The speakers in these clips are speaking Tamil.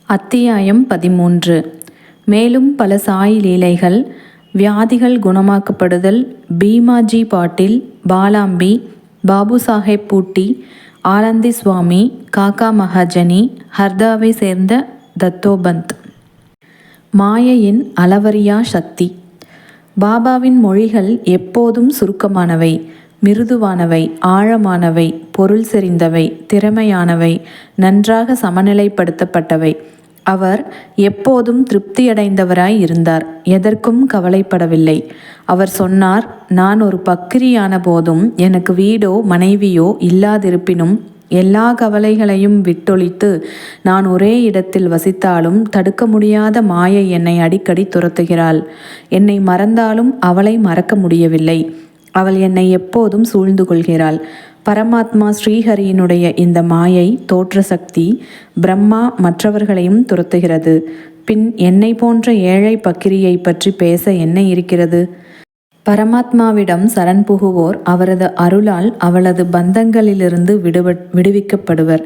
அத்தியாயம் 13. மேலும் பல சாய் லீலைகள், வியாதிகள் குணமாக்கப்படுதல், பீமாஜி பாட்டில், பாலாம்பி, பாபு சாஹேப் பூட்டி, ஆனந்தி சுவாமி, காக்கா மகாஜனி, ஹர்தாவை சேர்ந்த தத்தோபந்த். மாயையின் அளவறியா சக்தி. பாபாவின் மொழிகள் எப்போதும் சுருக்கமானவை, மிருதுவானவை, ஆழமானவை, பொருள் செறிந்தவை, திறமையானவை, நன்றாக சமநிலைப்படுத்தப்பட்டவை. அவர் எப்போதும் திருப்தியடைந்தவராய் இருந்தார், எதற்கும் கவலைப்படவில்லை. அவர் சொன்னார், நான் ஒரு பக்கிரியான போதும் எனக்கு வீடோ மனைவியோ இல்லாதிருப்பினும் எல்லா கவலைகளையும் விட்டொழித்து நான் ஒரே இடத்தில் வசித்தாலும் தடுக்க முடியாத மாயை என்னை அடிக்கடி துரத்துகிறாள். என்னை மறந்தாலும் அவளை மறக்க முடியவில்லை. அவள் என்னை எப்போதும் சூழ்ந்து கொள்கிறாள். பரமாத்மா ஸ்ரீஹரியினுடைய இந்த மாயை தோற்ற சக்தி பிரம்மா மற்றவர்களையும் துரத்துகிறது. பின் என்னை போன்ற ஏழை பக்கிரியை பற்றி பேச என்ன இருக்கிறது? பரமாத்மாவிடம் சரண் புகுவோர் அவரது அருளால் அவளது பந்தங்களிலிருந்து விடுவிக்கப்படுவர்.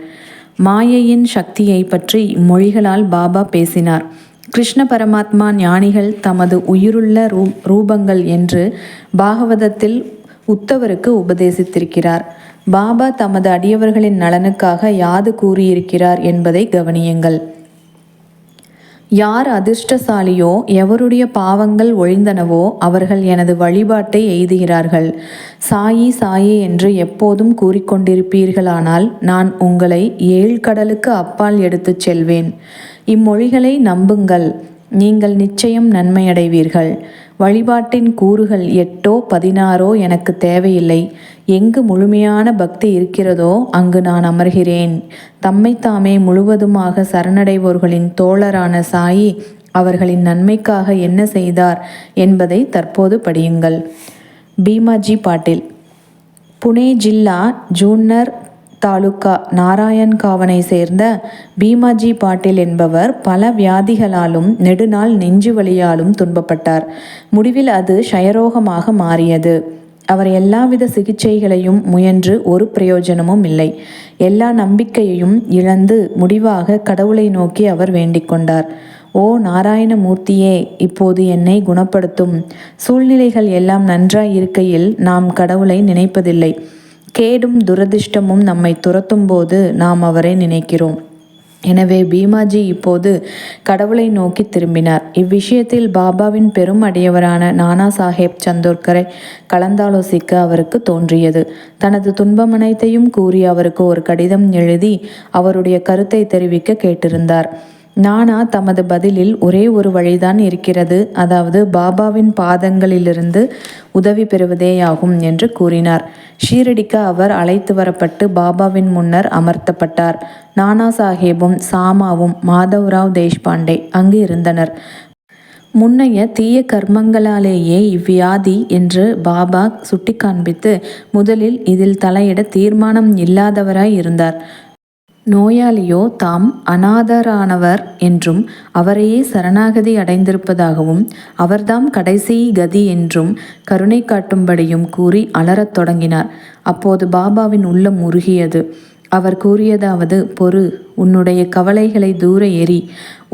மாயையின் சக்தியை பற்றி இம்மொழிகளால் பாபா பேசினார். கிருஷ்ண பரமாத்மா ஞானிகள் தமது உயிருள்ள ரூபங்கள் என்று பாகவதத்தில் உத்தவருக்கு உபதேசித்திருக்கிறார். பாபா தமது அடியவர்களின் நலனுக்காக யாது கூறியிருக்கிறார் என்பதை கவனியுங்கள். யார் அதிர்ஷ்டசாலியோ, எவருடைய பாவங்கள் ஒழிந்தனவோ அவர்கள் எனது வழிபாட்டை எய்துகிறார்கள். சாயி சாயி என்று எப்போதும் கூறிக்கொண்டிருப்பீர்களானால் நான் உங்களை 7 கடலுக்கு அப்பால் எடுத்துச் செல்வேன். இம்மொழிகளை நம்புங்கள், நீங்கள் நிச்சயம் நன்மையடைவீர்கள். வழிபாட்டின் கூறுகள் 8ஓ 16ஓ எனக்கு தேவையில்லை. எங்கு முழுமையான பக்தி இருக்கிறதோ அங்கு நான் அமர்கிறேன். தம்மைத்தாமே முழுவதுமாக சரணடைவோர்களின் தோழரான சாயி அவர்களின் நன்மைக்காக என்ன செய்தார் என்பதை தற்போது படியுங்கள். பீமாஜி பாட்டில். புனே ஜில்லா ஜூன்னர் தாலுகா நாராயண்காவனை சேர்ந்த பீமாஜி பாட்டில் என்பவர் பல வியாதிகளாலும் நெடுநாள் நெஞ்சு வலியாலும் துன்பப்பட்டார். முடிவில் அது க்ஷயரோகமாக மாறியது. அவர் எல்லாவித சிகிச்சைகளையும் முயன்று ஒரு பிரயோஜனமும் இல்லை. எல்லா நம்பிக்கையையும் இழந்து முடிவாக கடவுளை நோக்கி அவர் வேண்டிக் கொண்டார். ஓ நாராயணமூர்த்தியே, இப்போது என்னை குணப்படுத்தும். சூழ்நிலைகள் எல்லாம் நன்றாய் இருக்கையில் நாம் கடவுளை நினைப்பதில்லை. கேடும் துரதிர்ஷ்டமும் நம்மை துரத்தும் போது நாம் அவரை நினைக்கிறோம். எனவே பீமாஜி இப்போது கடவுளை நோக்கி திரும்பினார். இவ்விஷயத்தில் பாபாவின் பெரும் அடியவரான நானா சாஹேப் சந்தோர்கரை கலந்தாலோசிக்க அவருக்கு தோன்றியது. தனது துன்பமனைத்தையும் கூறி அவருக்கு ஒரு கடிதம் எழுதி அவருடைய கருத்தை தெரிவிக்க கேட்டிருந்தார். நானா தமது பதிலில் ஒரே ஒரு வழிதான் இருக்கிறது, அதாவது பாபாவின் பாதங்களிலிருந்து உதவி பெறுவதேயாகும் என்று கூறினார். ஷீரடிக்கு அவர் அழைத்து வரப்பட்டு பாபாவின் முன்னர் அமர்த்தப்பட்டார். நானா சாஹேபும் சாமாவும் மாதவ்ராவ் தேஷ்பாண்டே அங்கு இருந்தனர். முன்னைய தீய கர்மங்களாலேயே இவ்வியாதி என்று பாபா சுட்டி காண்பித்து முதலில் இதில் தலையிட தீர்மானம் இல்லாதவராய் இருந்தார். நோயாளியோ தாம் அநாதரானவர் என்றும் அவரையே சரணாகதி அடைந்திருப்பதாகவும் அவர்தாம் கடைசி கதி என்றும் கருணை காட்டும்படியும் கூறி அலறத் தொடங்கினார். அப்போது பாபாவின் உள்ளம் உருகியது. அவர் கூறியதாவது, பொறு, உன்னுடைய கவலைகளை தூர எறி.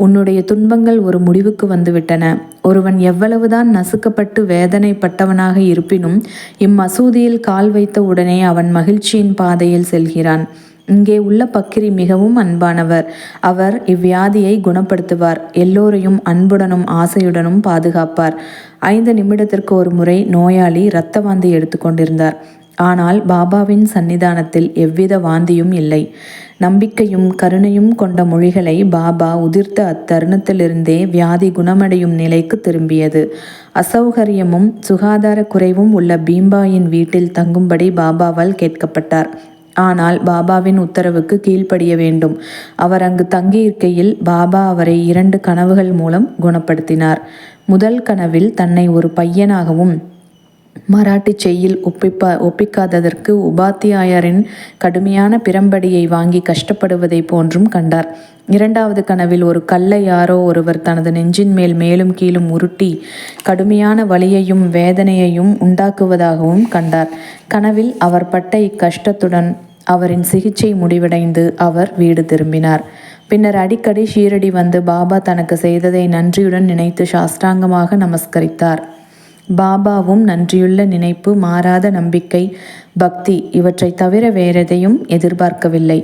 உன்னுடைய துன்பங்கள் ஒரு முடிவுக்கு வந்துவிட்டன. ஒருவன் எவ்வளவுதான் நசுக்கப்பட்டு வேதனைப்பட்டவனாக இருப்பினும் இம்மசூதியில் கால் வைத்த உடனே அவன் மகிழ்ச்சியின் பாதையில் செல்கிறான். இங்கே உள்ள பக்கிரி மிகவும் அன்பானவர். அவர் இவ்வியாதியை குணப்படுத்துவார். எல்லோரையும் அன்புடனும் ஆசையுடனும் பாதுகாப்பார். 5 நிமிடத்திற்கு ஒரு முறை நோயாளி இரத்த வாந்தி எடுத்துக்கொண்டிருந்தார். ஆனால் பாபாவின் சன்னிதானத்தில் எவ்வித வாந்தியும் இல்லை. நம்பிக்கையும் கருணையும் கொண்ட மொழிகளை பாபா உதிர்த்த அத்தருணத்திலிருந்தே வியாதி குணமடையும் நிலைக்கு திரும்பியது. அசௌகரியமும் சுகாதார குறைவும் உள்ள பீம்பாயின் வீட்டில் தங்கும்படி பாபாவால் கேட்கப்பட்டார். ஆனால் பாபாவின் உத்தரவுக்கு கீழ்ப்படிய வேண்டும். அவர் அங்கு தங்கியிருக்கையில் பாபா அவரை 2 கனவுகள் மூலம் குணப்படுத்தினார். முதல் கனவில் தன்னை ஒரு பையனாகவும் மராட்டி செய்யில் ஒப்பிக்காததற்கு உபாத்தியாயரின் கடுமையான பிரம்படியை வாங்கி கஷ்டப்படுவதை போன்றும் கண்டார். 2வது கனவில் ஒரு கல்லை யாரோ ஒருவர் தனது நெஞ்சின் மேல் மேலும் கீழும் உருட்டி கடுமையான வலியையும் வேதனையையும் உண்டாக்குவதாகவும் கண்டார். கனவில் அவர் பட்ட இக்கஷ்டத்துடன் அவரின் சிகிச்சை முடிவடைந்து அவர் வீடு திரும்பினார். பின்னர் அடிக்கடி ஷீரடி வந்து பாபா தனக்கு செய்ததை நன்றியுடன் நினைத்து சாஷ்டாங்கமாக நமஸ்கரித்தார். பாபாவும் நன்றியுள்ள நினைப்பு, மாறாத நம்பிக்கை, பக்தி இவற்றை தவிர வேறெதையும் எதிர்பார்க்கவில்லை.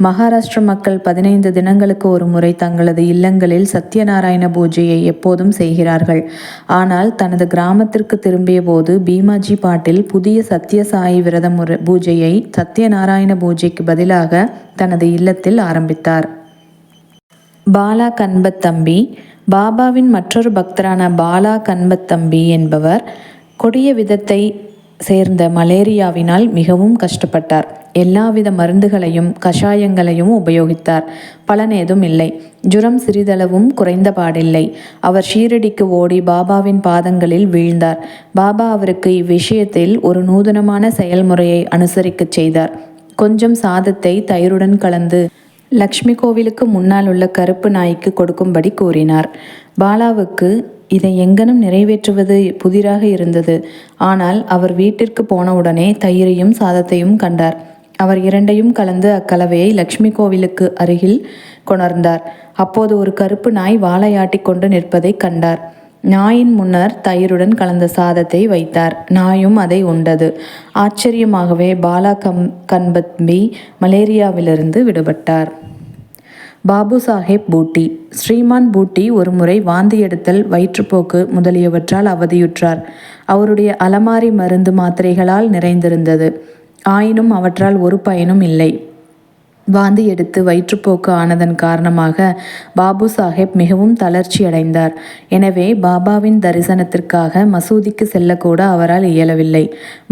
மகாராஷ்டிர மக்கள் 15 தினங்களுக்கு ஒரு முறை தங்களது இல்லங்களில் சத்யநாராயண பூஜையை எப்போதும் செய்கிறார்கள். ஆனால் தனது கிராமத்திற்கு திரும்பிய போது பீமாஜி பாட்டில் புதிய சத்யசாயி விரத பூஜையை சத்யநாராயண பூஜைக்கு பதிலாக தனது இல்லத்தில் ஆரம்பித்தார். பாலா கன்பத் தம்பி பாபாவின் மற்றொரு பக்தரான பாலா கன்பத் தம்பி என்பவர் கொடிய விதத்தை சேர்ந்த மலேரியாவினால் மிகவும் கஷ்டப்பட்டார். எல்லாவித மருந்துகளையும் கஷாயங்களையும் உபயோகித்தார். பலனேதும் இல்லை. ஜுரம் சிறிதளவும் குறைந்தபாடில்லை. அவர் ஷீரடிக்கு ஓடி பாபாவின் பாதங்களில் வீழ்ந்தார். பாபா அவருக்கு இவ்விஷயத்தில் ஒரு நூதனமான செயல்முறையை அனுசரிக்கச் செய்தார். கொஞ்சம் சாதத்தை தயிருடன் கலந்து லக்ஷ்மி கோவிலுக்கு முன்னால் உள்ள கருப்பு நாய்க்கு கொடுக்கும்படி கூறினார். பாலாவுக்கு இதை எங்கனம் நிறைவேற்றுவது புதிராக இருந்தது. ஆனால் அவர் வீட்டிற்கு போனவுடனே தயிரையும் சாதத்தையும் கண்டார். அவர் இரண்டையும் கலந்து அக்கலவையை லக்ஷ்மி கோவிலுக்கு அருகில் கொணர்ந்தார். அப்போது ஒரு கருப்பு நாய் வாலையாட்டி கொண்டு நிற்பதை கண்டார். நாயின் முன்னர் தயிருடன் கலந்த சாதத்தை வைத்தார். நாயும் அதை உண்டது. ஆச்சரியமாகவே பாலா கன்பத்பி மலேரியாவிலிருந்து விடுபட்டார். பாபு சாஹேப் பூட்டி ஸ்ரீமான் பூட்டி ஒரு முறை வாந்தி எடுத்தல், வயிற்றுப்போக்கு முதலியவற்றால் அவதியுற்றார். அவருடைய அலமாரி மருந்து மாத்திரைகளால் நிறைந்திருந்தது. ஆயினும் அவற்றால் ஒரு பயனும் இல்லை. வாந்தி எடுத்து வயிற்றுப்போக்கு ஆனதன் காரணமாக பாபு சாஹேப் மிகவும் தளர்ச்சி அடைந்தார். எனவே பாபாவின் தரிசனத்திற்காக மசூதிக்கு செல்லக்கூட அவரால் இயலவில்லை.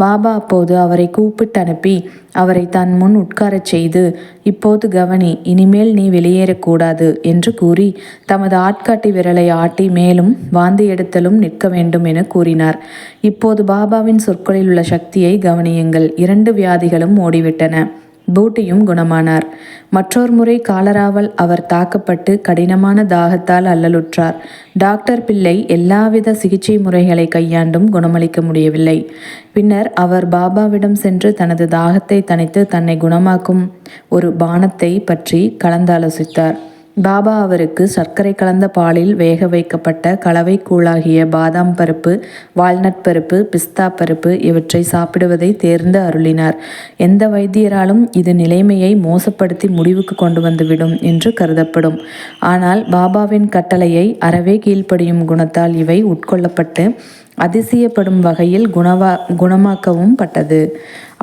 பாபா அப்போது அவரை கூப்பிட்டு அனுப்பி அவரை தன் முன் உட்காரச் செய்து, இப்போது கவனி, இனிமேல் நீ வெளியேறக்கூடாது என்று கூறி தமது ஆட்காட்டி விரலை ஆட்டி மேலும் வாந்தி எடுத்தலும் நிற்க வேண்டும் என கூறினார். இப்போது பாபாவின் சொற்களில் உள்ள சக்தியை கவனியுங்கள். 2 வியாதிகளும் ஓடிவிட்டன. பூட்டியும் குணமானார். மற்றொரு முறை காலராவால் அவர் தாக்கப்பட்டு கடினமான தாகத்தால் அல்லலுற்றார். டாக்டர் பிள்ளை எல்லாவித சிகிச்சை முறைகளை கையாண்டும் குணமளிக்க முடியவில்லை. பின்னர் அவர் பாபாவிடம் சென்று தனது தாகத்தை தணித்து தன்னை குணமாக்கும் ஒரு பானத்தை பற்றி கலந்தாலோசித்தார். பாபா அவருக்கு சர்க்கரை கலந்த பாலில் வேக வைக்கப்பட்ட கலவை கூழாகிய பாதாம் பருப்பு, வால்நட் பருப்பு, பிஸ்தா பருப்பு இவற்றை சாப்பிடுவதை தேர்ந்து அருளினார். எந்த வைத்தியராலும் இது நிலைமையை மோசப்படுத்தி முடிவுக்கு கொண்டு வந்துவிடும் என்று கருதப்படும். ஆனால் பாபாவின் கட்டளையை அறவே கீழ்ப்படியும் குணத்தால் இவை உட்கொள்ளப்பட்டு அதிசயப்படும் வகையில் குணமாக்கவும் பட்டது.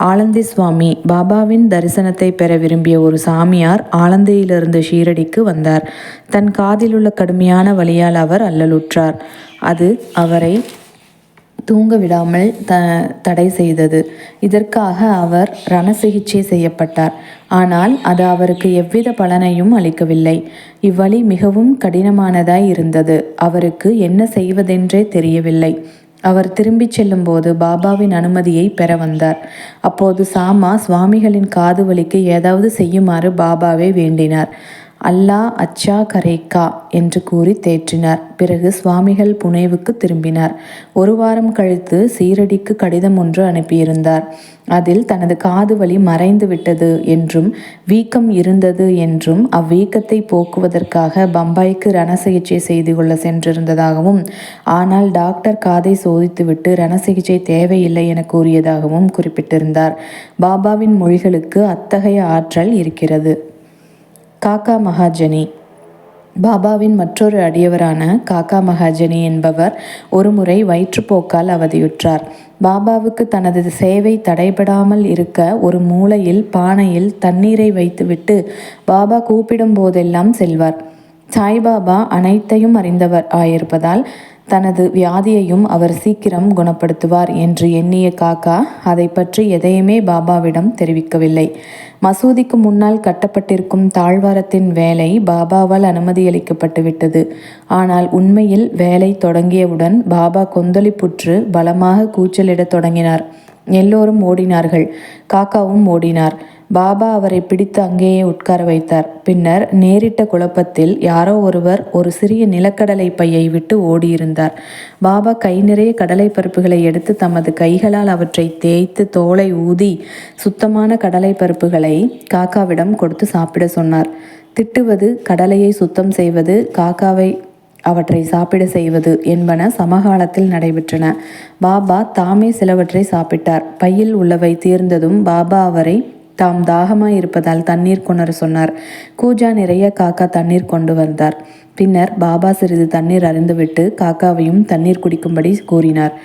ஆலந்தி சுவாமி பாபாவின் தரிசனத்தை பெற விரும்பிய ஒரு சாமியார் ஆலந்தியிலிருந்து ஷீரடிக்கு வந்தார். தன் காதில் உள்ள கடுமையான வலியால் அவர் அல்லலுற்றார். அது அவரை தூங்க விடாமல் தடை செய்தது. இதற்காக அவர் ரண சிகிச்சை செய்யப்பட்டார். ஆனால் அது அவருக்கு எவ்வித பலனையும் அளிக்கவில்லை. இவ்வழி மிகவும் கடினமானதாய் இருந்தது. அவருக்கு என்ன செய்வதென்றே தெரியவில்லை. அவர் திரும்பிச் செல்லும்போது பாபாவின் அனுமதியை பெற வந்தார். அப்போது சாமா சுவாமிகளின் காது வலிக்கு ஏதாவது செய்யுமாறு பாபாவை வேண்டினார். அல்லா அச்சா கரேக்கா என்று கூறி தேற்றினார். பிறகு சுவாமிகள் புனேவுக்கு திரும்பினார். 1 வாரம் கழித்து சீரடிக்கு கடிதம் ஒன்று அனுப்பியிருந்தார். அதில் தனது காது வலி மறைந்து விட்டது என்றும் வீக்கம் இருந்தது என்றும் அவ்வீக்கத்தை போக்குவதற்காக பம்பாய்க்கு ரண சிகிச்சை செய்து கொள்ள சென்றிருந்ததாகவும், ஆனால் டாக்டர் காதை சோதித்துவிட்டு ரண சிகிச்சை தேவையில்லை என கூறியதாகவும் குறிப்பிட்டிருந்தார். பாபாவின் மொழிகளுக்கு அத்தகைய ஆற்றல் இருக்கிறது. காக்கா மகாஜனி பாபாவின் மற்றொரு அடியவரான காக்கா மகாஜனி என்பவர் ஒருமுறை வயிற்றுப்போக்கால் அவதியுற்றார். பாபாவுக்கு தனது சேவை தடைபடாமல் இருக்க ஒரு மூலையில் பானையில் தண்ணீரை வைத்துவிட்டு பாபா கூப்பிடும் போதெல்லாம் செல்வார். சாய்பாபா அனைத்தையும் அறிந்தவர் ஆயிருப்பதால் தனது வியாதியையும் அவர் சீக்கிரம் குணப்படுத்துவார் என்று எண்ணிய காக்கா அதை பற்றி எதையுமே பாபாவிடம் தெரிவிக்கவில்லை. மசூதிக்கு முன்னால் கட்டப்பட்டிருக்கும் தாழ்வாரத்தின் வேலை பாபாவால் அனுமதியளிக்கப்பட்டு விட்டது. ஆனால் உண்மையில் வேலை தொடங்கியவுடன் பாபா கொந்தளிப்புற்று பலமாக கூச்சலிடத் தொடங்கினார். எல்லோரும் ஓடினார்கள். காக்காவும் ஓடினார். பாபா அவரை பிடித்து அங்கேயே உட்கார வைத்தார். பின்னர் நேரிட்ட குழப்பத்தில் யாரோ ஒருவர் ஒரு சிறிய நிலக்கடலை பையை விட்டு ஓடியிருந்தார். பாபா கை நிறைய கடலை பருப்புகளை எடுத்து தமது கைகளால் அவற்றை தேய்த்து தோலை ஊதி சுத்தமான கடலை பருப்புகளை காக்காவிடம் கொடுத்து சாப்பிட சொன்னார். திட்டுவது, கடலையை சுத்தம் செய்வது, காக்காவை அவற்றை சாப்பிட செய்வது என்பன சமகாலத்தில் நடைபெற்றன. பாபா தாமே சிலவற்றை சாப்பிட்டார். பையில் உள்ளவை தீர்ந்ததும் பாபா அவரை தாம் தாகமாய் இருப்பதால் தண்ணீர் கொணர சொன்னார். கூஜா நிறைய காக்கா தண்ணீர் கொண்டு வந்தார். பின்னர் பாபா சிறிது தண்ணீர் அருந்துவிட்டு காக்காவையும் தண்ணீர் குடிக்கும்படி கூறினார்.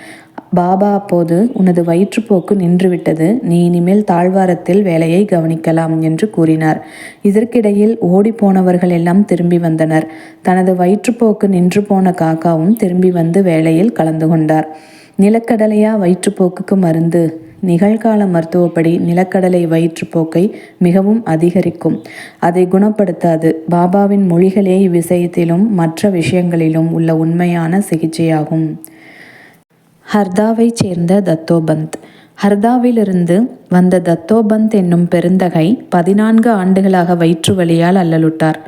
பாபா அப்போது, உனது வயிற்றுப்போக்கு நின்றுவிட்டது, நீ இனிமேல் தாழ்வாரத்தில் வேலையை கவனிக்கலாம் என்று கூறினார். இதற்கிடையில் ஓடிப்போனவர்கள் எல்லாம் திரும்பி வந்தனர். தனது வயிற்றுப்போக்கு நின்று போன காக்காவும் திரும்பி வந்து வேலையில் கலந்து கொண்டார். நிலக்கடலையா வயிற்றுப்போக்குக்கு மருந்து? நிகழ்கால மருத்துவப்படி நிலக்கடலை வயிற்றுப்போக்கை மிகவும் அதிகரிக்கும், அதை குணப்படுத்தாது. பாபாவின் மொழிகளே இவ்விஷயத்திலும் மற்ற விஷயங்களிலும் உள்ள உண்மையான சிகிச்சையாகும். ஹர்தாவைச் சேர்ந்த தத்தோபந்த். ஹர்தாவிலிருந்து வந்த தத்தோபந்த் என்னும் பெருந்தகை 14 ஆண்டுகளாக வயிற்று வலியால் அல்லலுற்றார்.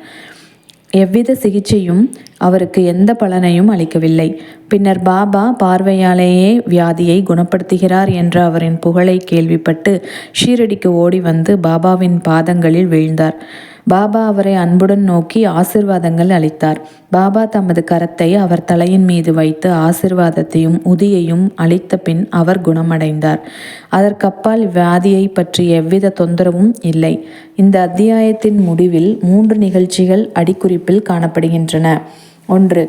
எவ்வித சிகிச்சையும் அவருக்கு எந்த பலனையும் அளிக்கவில்லை. பின்னர் பாபா பார்வையாலேயே வியாதியை குணப்படுத்துகிறார் என்ற அவரின் புகழை கேள்விப்பட்டு ஷீரடிக்கு ஓடி வந்து பாபாவின் பாதங்களில் வீழ்ந்தார். பாபா அவரை அன்புடன் நோக்கி ஆசிர்வாதங்கள் அளித்தார். பாபா தமது கரத்தை அவர் தலையின் மீது வைத்து ஆசிர்வாதத்தையும் உதியையும் அளித்த பின் அவர் குணமடைந்தார். அதற்கப்பால் வியாதியை பற்றி எவ்வித தொந்தரவும் இல்லை. இந்த அத்தியாயத்தின் முடிவில் 3 நிகழ்ச்சிகள் அடிக்குறிப்பில் காணப்படுகின்றன. 1.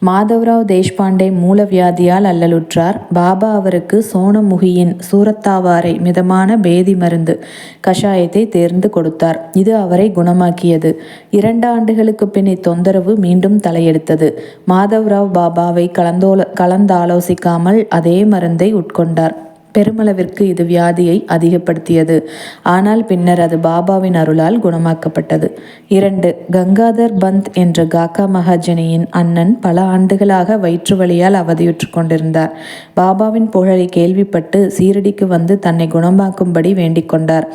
மாதவ்ராவ் தேஷ்பாண்டே மூலவியாதியால் அல்லலுற்றார். பாபா அவருக்கு சோனமுகியின் சூரத்தாவாரை மிதமான பேதி மருந்து கஷாயத்தை தேர்ந்து கொடுத்தார். இது அவரை குணமாக்கியது. 2 ஆண்டுகளுக்கு பின் இத்தொந்தரவு மீண்டும் தலையெடுத்தது. மாதவ்ராவ் பாபாவை கலந்தாலோசிக்காமல் அதே மருந்தை உட்கொண்டார். பெருமளவிற்கு இது வியாதியை அதிகப்படுத்தியது. ஆனால் பின்னர் அது பாபாவின் அருளால் குணமாக்கப்பட்டது. 2. கங்காதர் பந்த் என்ற காக்கா மகாஜனியின் அண்ணன் பல ஆண்டுகளாக வயிற்று வலியால் அவதியுற்று கொண்டிருந்தார். பாபாவின் புகழை கேள்விப்பட்டு சீரடிக்கு வந்து தன்னை குணமாக்கும்படி வேண்டிக் கொண்டார்.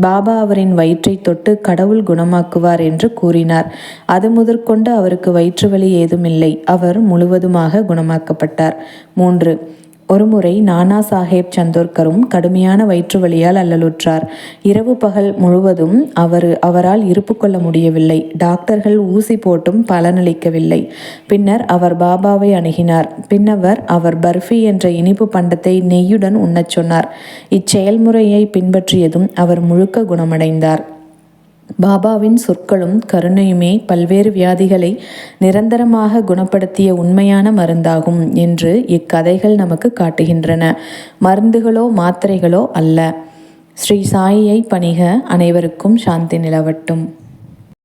பாபா அவரின் வயிற்றை தொட்டு கடவுள் குணமாக்குவார் என்று கூறினார். அது முதற்கொண்டு அவருக்கு வயிற்று வலி ஏதுமில்லை. அவர் முழுவதுமாக குணமாக்கப்பட்டார். 3. ஒருமுறை நானா சாஹேப் சந்தோர்கரும் கடுமையான வயிற்று வலியால் அல்லலுற்றார். இரவு பகல் முழுவதும் அவரால் இருப்பு கொள்ள முடியவில்லை. டாக்டர்கள் ஊசி போட்டும் பலனளிக்கவில்லை. பின்னர் அவர் பாபாவை அணுகினார். பின்னவர் அவர் பர்ஃபி என்ற இனிப்பு பண்டத்தை நெய்யுடன் உண்ணச் சொன்னார். இச்செயல்முறையை பின்பற்றியதும் அவர் முழுக்க குணமடைந்தார். பாபாவின் சொற்களும் கருணையுமே பல்வேறு வியாதிகளை நிரந்தரமாக குணப்படுத்திய உண்மையான மருந்தாகும் என்று இக்கதைகள் நமக்கு காட்டுகின்றன. மருந்துகளோ மாத்திரைகளோ அல்ல. ஸ்ரீ சாயியை பணிக. அனைவருக்கும் சாந்தி நிலவட்டும்.